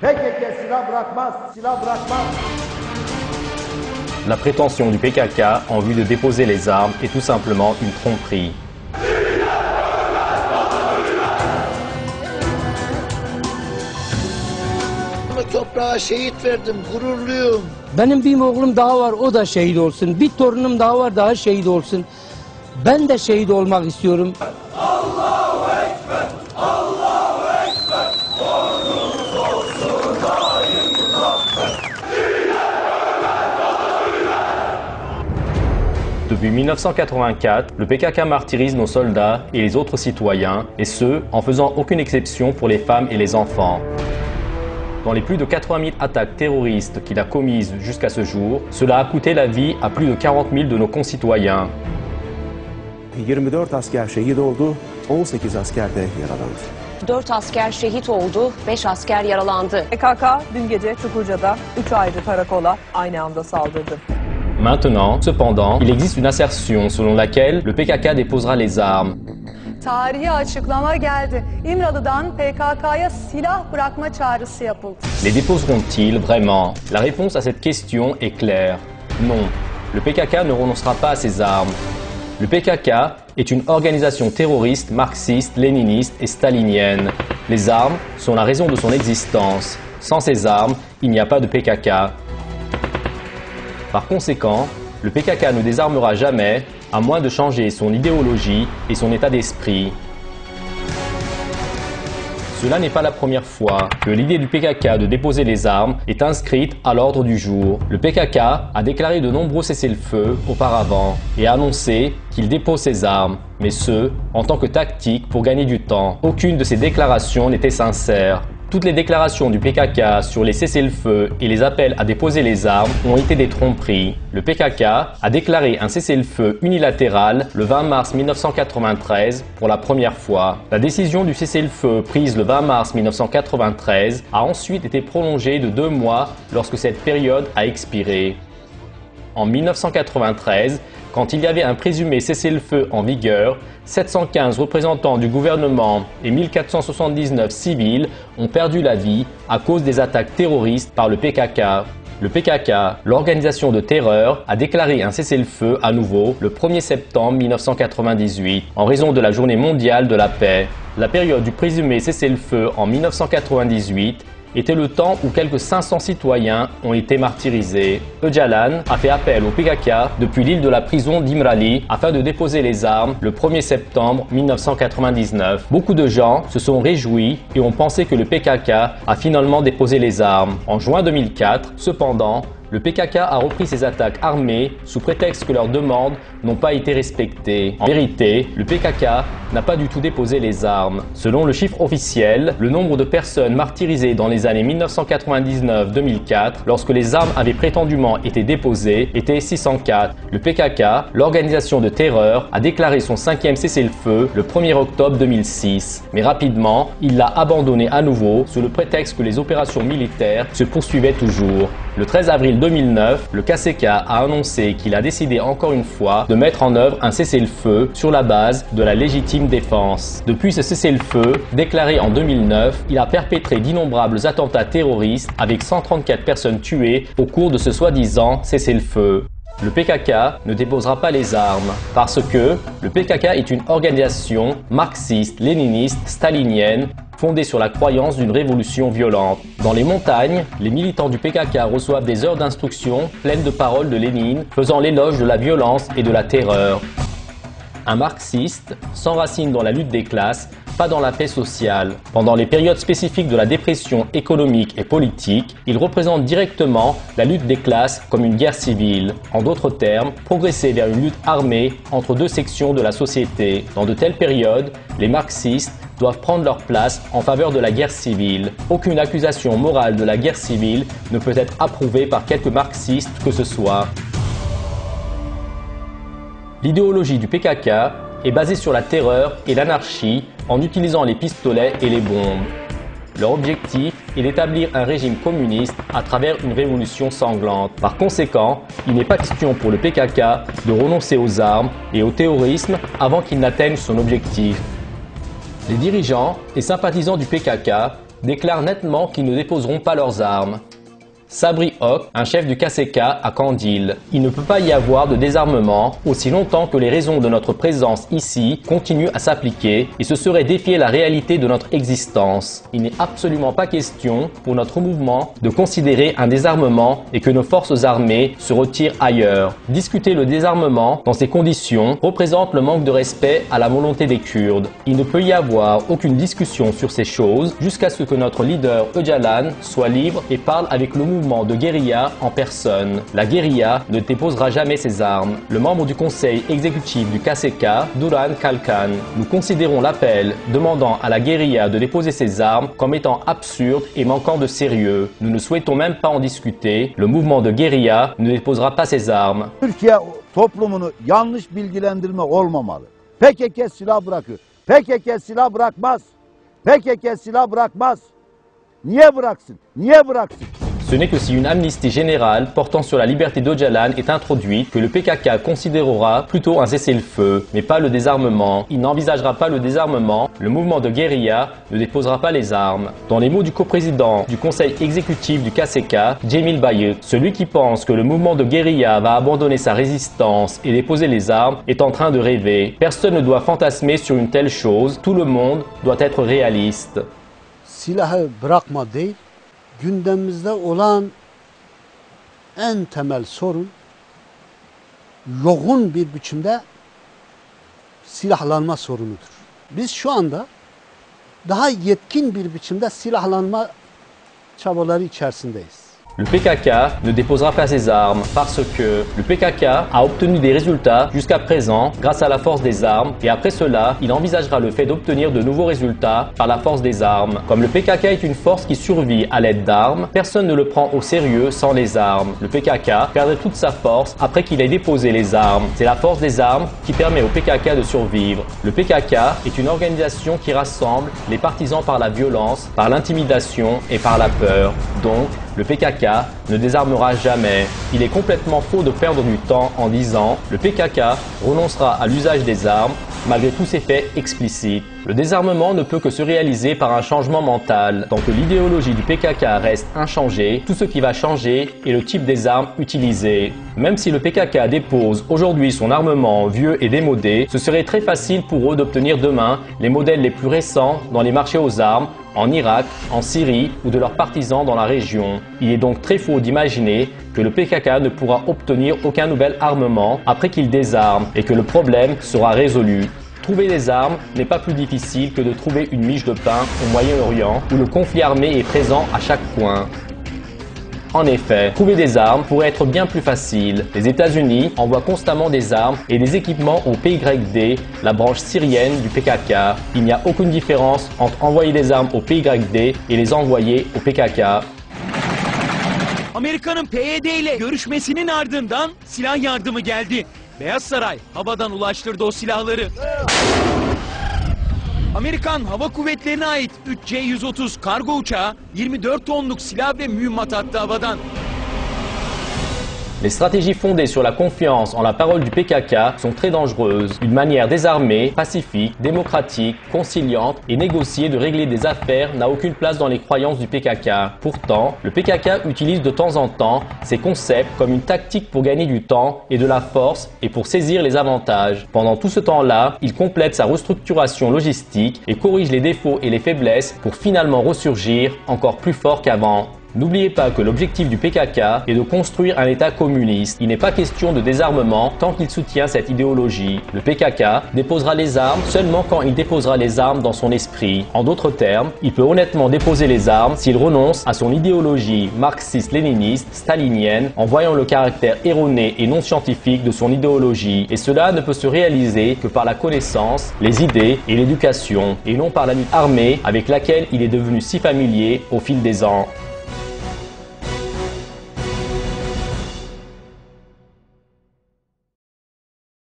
PKK silah bırakmaz, silah bırakmaz. La prétention du PKK en vue de déposer les armes est tout simplement une tromperie. Toprağa şehit verdim, gururluyum. Benim bir oğlum daha var, o da şehit olsun. Bir torunum daha var, daha şehit olsun. Ben de şehit olmak istiyorum. Allahu Ekber, Allahu Ekber. Ordumuz olsun daim muzaffer. Depuis 1984, le PKK martyrise nos soldats et les autres citoyens, et ce, en faisant aucune exception pour les femmes et les enfants. Dans les plus de 80 000 attaques terroristes qu'il a commises jusqu'à ce jour, cela a coûté la vie à plus de 40 000 de nos concitoyens. 24 asker şehit oldu, 18 asker de yaralandı. 4 asker şehit oldu, 5 asker yaralandı. PKK dün gece Çukurca'da 3 ayrı karakola aynı anda saldırdı. Maintenant, cependant, il existe une assertion selon laquelle le PKK déposera les armes. Tarihi açıklama geldi. İmralı'dan PKK'ya silah bırakma çağrısı yapıldı. Les déposeront-ils vraiment? La réponse à cette question est claire. Non. Le PKK ne renoncera pas à ses armes. Le PKK est une organisation terroriste, marxiste, léniniste et stalinienne. Les armes sont la raison de son existence. Sans ces armes, il n'y a pas de PKK. Par conséquent, le PKK ne désarmera jamais, à moins de changer son idéologie et son état d'esprit. Cela n'est pas la première fois que l'idée du PKK de déposer les armes est inscrite à l'ordre du jour. Le PKK a déclaré de nombreux cessez-le-feu auparavant et a annoncé qu'il dépose ses armes, mais ce, en tant que tactique pour gagner du temps. Aucune de ces déclarations n'était sincère. Toutes les déclarations du PKK sur les cessez-le-feu et les appels à déposer les armes ont été des tromperies. Le PKK a déclaré un cessez-le-feu unilatéral le 20 mars 1993 pour la première fois. La décision du cessez-le-feu prise le 20 mars 1993 a ensuite été prolongée de 2 mois lorsque cette période a expiré. En 1993, quand il y avait un présumé cessez-le-feu en vigueur, 715 représentants du gouvernement et 1479 civils ont perdu la vie à cause des attaques terroristes par le PKK. Le PKK, l'organisation de terreur, a déclaré un cessez-le-feu à nouveau le 1er septembre 1998 en raison de la journée mondiale de la paix. La période du présumé cessez-le-feu en 1998 était le temps où quelques 500 citoyens ont été martyrisés. Öcalan a fait appel au PKK depuis l'île de la prison d'Imrali afin de déposer les armes le 1er septembre 1999. Beaucoup de gens se sont réjouis et ont pensé que le PKK a finalement déposé les armes. En juin 2004, cependant, le PKK a repris ses attaques armées sous prétexte que leurs demandes n'ont pas été respectées. En vérité, le PKK n'a pas du tout déposé les armes. Selon le chiffre officiel, le nombre de personnes martyrisées dans les années 1999-2004, lorsque les armes avaient prétendument été déposées, était 604. Le PKK, l'organisation de terreur, a déclaré son 5e cessez-le-feu le 1er octobre 2006. Mais rapidement, il l'a abandonné à nouveau sous le prétexte que les opérations militaires se poursuivaient toujours. Le 13 avril 2009, le KCK a annoncé qu'il a décidé encore une fois de mettre en œuvre un cessez-le-feu sur la base de la légitime défense. Depuis ce cessez-le-feu, déclaré en 2009, il a perpétré d'innombrables attentats terroristes avec 134 personnes tuées au cours de ce soi-disant cessez-le-feu. Le PKK ne déposera pas les armes parce que le PKK est une organisation marxiste, léniniste, stalinienne fondée sur la croyance d'une révolution violente. Dans les montagnes, les militants du PKK reçoivent des heures d'instruction pleines de paroles de Lénine faisant l'éloge de la violence et de la terreur. Un marxiste s'enracine dans la lutte des classes, pas dans la paix sociale. Pendant les périodes spécifiques de la dépression économique et politique, il représente directement la lutte des classes comme une guerre civile. En d'autres termes, progresser vers une lutte armée entre deux sections de la société. Dans de telles périodes, les marxistes doivent prendre leur place en faveur de la guerre civile. Aucune accusation morale de la guerre civile ne peut être approuvée par quelque marxiste que ce soit. L'idéologie du PKK est basée sur la terreur et l'anarchie en utilisant les pistolets et les bombes. Leur objectif est d'établir un régime communiste à travers une révolution sanglante. Par conséquent, il n'est pas question pour le PKK de renoncer aux armes et au terrorisme avant qu'il n'atteigne son objectif. Les dirigeants et sympathisants du PKK déclarent nettement qu'ils ne déposeront pas leurs armes. Sabri Hok, un chef du KCK à Kandil. Il ne peut pas y avoir de désarmement aussi longtemps que les raisons de notre présence ici continuent à s'appliquer et ce serait défier la réalité de notre existence. Il n'est absolument pas question pour notre mouvement de considérer un désarmement et que nos forces armées se retirent ailleurs. Discuter le désarmement dans ces conditions représente le manque de respect à la volonté des Kurdes. Il ne peut y avoir aucune discussion sur ces choses jusqu'à ce que notre leader Öcalan soit libre et parle avec le mouvement de guérilla en personne. La guérilla ne déposera jamais ses armes. Le membre du conseil exécutif du KCK, Duran Kalkan, nous considérons l'appel demandant à la guérilla de déposer ses armes comme étant absurde et manquant de sérieux. Nous ne souhaitons même pas en discuter. Le mouvement de guérilla ne déposera pas ses armes. Türkiye toplumunu yanlış bilgilendirme olmamalı. PKK silah bırakıyor. PKK silah bırakmaz. PKK silah bırakmaz. Niye bıraksın? Niye bıraksın? Ce n'est que si une amnistie générale portant sur la liberté d'Öcalan est introduite que le PKK considérera plutôt un cessez-le-feu, mais pas le désarmement. Il n'envisagera pas le désarmement, le mouvement de guérilla ne déposera pas les armes. Dans les mots du coprésident du conseil exécutif du KCK, Cemil Bayık, celui qui pense que le mouvement de guérilla va abandonner sa résistance et déposer les armes est en train de rêver. Personne ne doit fantasmer sur une telle chose, tout le monde doit être réaliste. Silahı bırakma değil, gündemimizde olan en temel sorun yoğun bir biçimde silahlanma sorunudur. Biz şu anda daha yetkin bir biçimde silahlanma çabaları içerisindeyiz. Le PKK ne déposera pas ses armes parce que le PKK a obtenu des résultats jusqu'à présent grâce à la force des armes et après cela, il envisagera le fait d'obtenir de nouveaux résultats par la force des armes. Comme le PKK est une force qui survit à l'aide d'armes, personne ne le prend au sérieux sans les armes. Le PKK perdrait toute sa force après qu'il ait déposé les armes. C'est la force des armes qui permet au PKK de survivre. Le PKK est une organisation qui rassemble les partisans par la violence, par l'intimidation et par la peur. Donc, le PKK ne désarmera jamais. Il est complètement faux de perdre du temps en disant « le PKK renoncera à l'usage des armes » malgré tous ces faits explicites. Le désarmement ne peut que se réaliser par un changement mental. Tant que l'idéologie du PKK reste inchangée, tout ce qui va changer est le type des armes utilisées. Même si le PKK dépose aujourd'hui son armement vieux et démodé, ce serait très facile pour eux d'obtenir demain les modèles les plus récents dans les marchés aux armes, en Irak, en Syrie ou de leurs partisans dans la région. Il est donc très faux d'imaginer que le PKK ne pourra obtenir aucun nouvel armement après qu'il désarme et que le problème sera résolu. Trouver des armes n'est pas plus difficile que de trouver une miche de pain au Moyen-Orient où le conflit armé est présent à chaque coin. En effet, trouver des armes pourrait être bien plus facile. Les États-Unis envoient constamment des armes et des équipements au PYD, la branche syrienne du PKK. Il n'y a aucune différence entre envoyer des armes au PYD et les envoyer au PKK. Amerika'nın PYD ile görüşmesinin ardından silah yardımı geldi. Beyaz Saray havadan ulaştırdı o silahları. Amerikan Hava Kuvvetleri'ne ait 3 C-130 kargo uçağı 24 tonluk silah ve mühimmat attı havadan. Les stratégies fondées sur la confiance en la parole du PKK sont très dangereuses. Une manière désarmée, pacifique, démocratique, conciliante et négociée de régler des affaires n'a aucune place dans les croyances du PKK. Pourtant, le PKK utilise de temps en temps ces concepts comme une tactique pour gagner du temps et de la force et pour saisir les avantages. Pendant tout ce temps-là, il complète sa restructuration logistique et corrige les défauts et les faiblesses pour finalement ressurgir encore plus fort qu'avant. N'oubliez pas que l'objectif du PKK est de construire un État communiste. Il n'est pas question de désarmement tant qu'il soutient cette idéologie. Le PKK déposera les armes seulement quand il déposera les armes dans son esprit. En d'autres termes, il peut honnêtement déposer les armes s'il renonce à son idéologie marxiste-léniniste, stalinienne, en voyant le caractère erroné et non scientifique de son idéologie. Et cela ne peut se réaliser que par la connaissance, les idées et l'éducation, et non par la lutte armée avec laquelle il est devenu si familier au fil des ans.